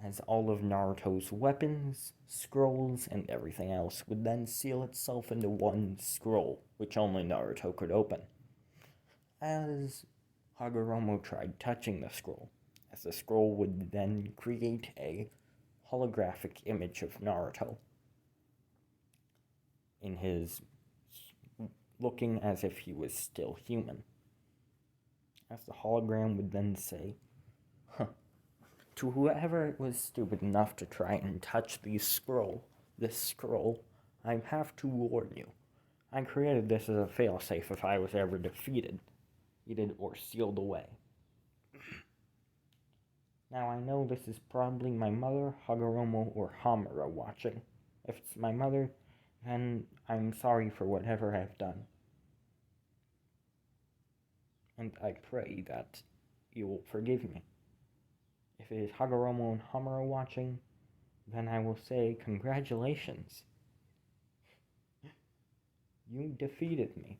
as all of Naruto's weapons, scrolls, and everything else would then seal itself into one scroll, which only Naruto could open. As Hagoromo tried touching the scroll, as the scroll would then create a holographic image of Naruto in his looking as if he was still human. As the hologram would then say, to whoever was stupid enough to try and touch this scroll, I have to warn you. I created this as a failsafe if I was ever defeated, or sealed away. Now I know this is probably my mother, Hagoromo, or Hamura watching. If it's my mother, then I'm sorry for whatever I've done. And I pray that you will forgive me. If it is Hagoromo and Hamura watching, then I will say congratulations. You defeated me.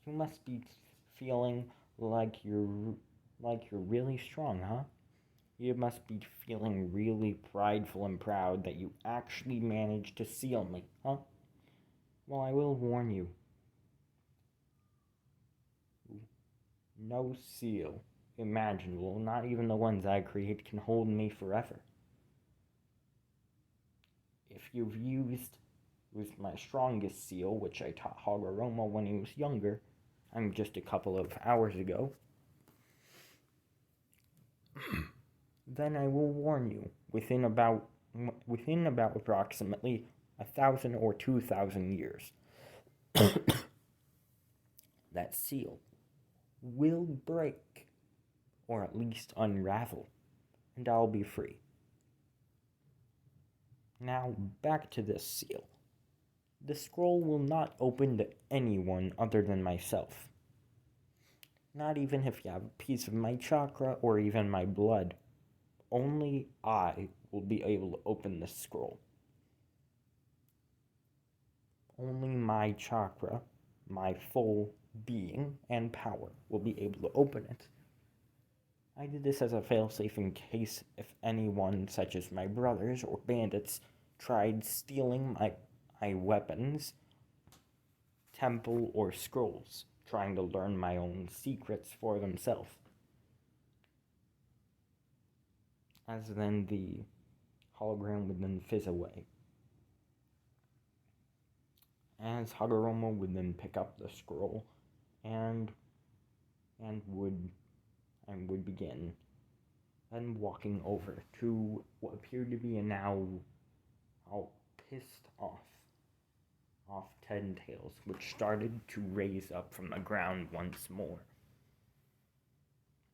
You must be feeling like you're really strong, huh? You must be feeling really prideful and proud that you actually managed to seal me, huh? Well, I will warn you. No seal imaginable, not even the ones I create, can hold me forever. If you've used my strongest seal, which I taught Hagoromo when he was younger, just a couple of hours ago, then I will warn you, within about approximately 1,000 or 2,000 years, that seal will break, or at least unravel, and I'll be free. Now, back to this seal. The scroll will not open to anyone other than myself. Not even if you have a piece of my chakra or even my blood. Only I will be able to open this scroll. Only my chakra, my full being and power, will be able to open it. I did this as a failsafe in case if anyone, such as my brothers or bandits, tried stealing my weapons, temple, or scrolls, trying to learn my own secrets for themselves. As then the hologram would then fizz away. As Hagoromo would then pick up the scroll and would begin then walking over to what appeared to be a now all pissed off Ten Tails, which started to raise up from the ground once more.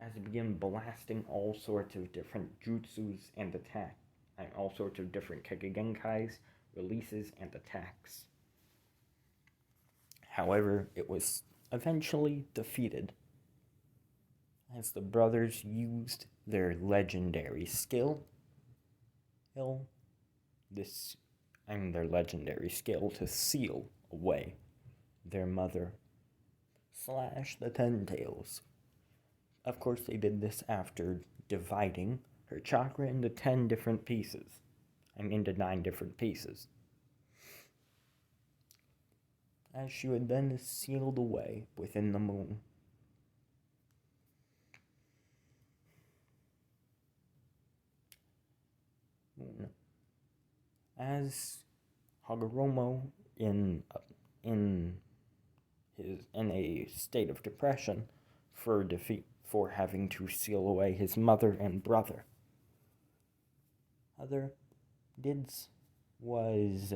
As it began blasting all sorts of different jutsus and attacks, and all sorts of different Kekigenkais, releases, and attacks. However, it was eventually defeated as the brothers used their legendary skill, their legendary skill to seal away their mother / the Ten Tails. Of course, they did this after dividing her chakra into 10 different pieces. Into 9 different pieces. As she would then sealed away within the moon. As Hagoromo in a state of depression for having to seal away his mother and brother. Other Dids was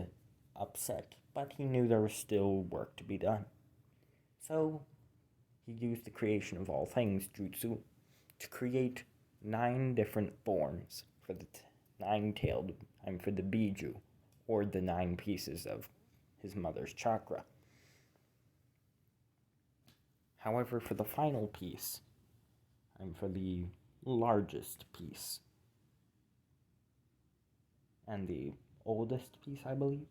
upset, but he knew there was still work to be done. So he used the creation of all things jutsu to create 9 different forms for the 9-tailed, for the Biju, or the 9 pieces of his mother's chakra. However, for the final piece, for the largest piece, and the oldest piece, I believe,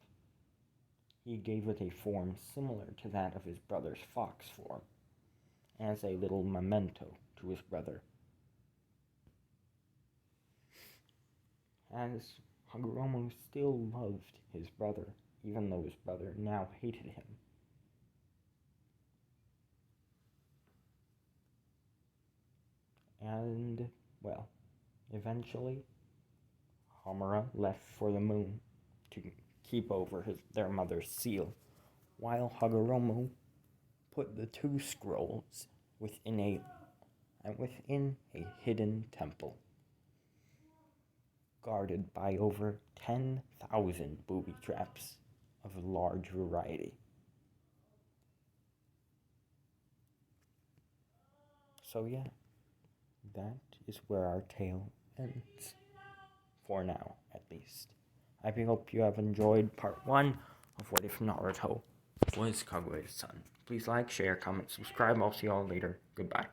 he gave it a form similar to that of his brother's fox form, as a little memento to his brother. As Hagoromo still loved his brother, even though his brother now hated him. And, well, eventually, Homura left for the moon to keep over their mother's seal, while Hagoromo put the 2 scrolls within a hidden temple, guarded by over 10,000 booby traps of large variety. So yeah, that is where our tale ends. For now, at least. I hope you have enjoyed part 1 of What If Naruto was Kaguya's son. Please like, share, comment, subscribe. I'll see y'all later. Goodbye.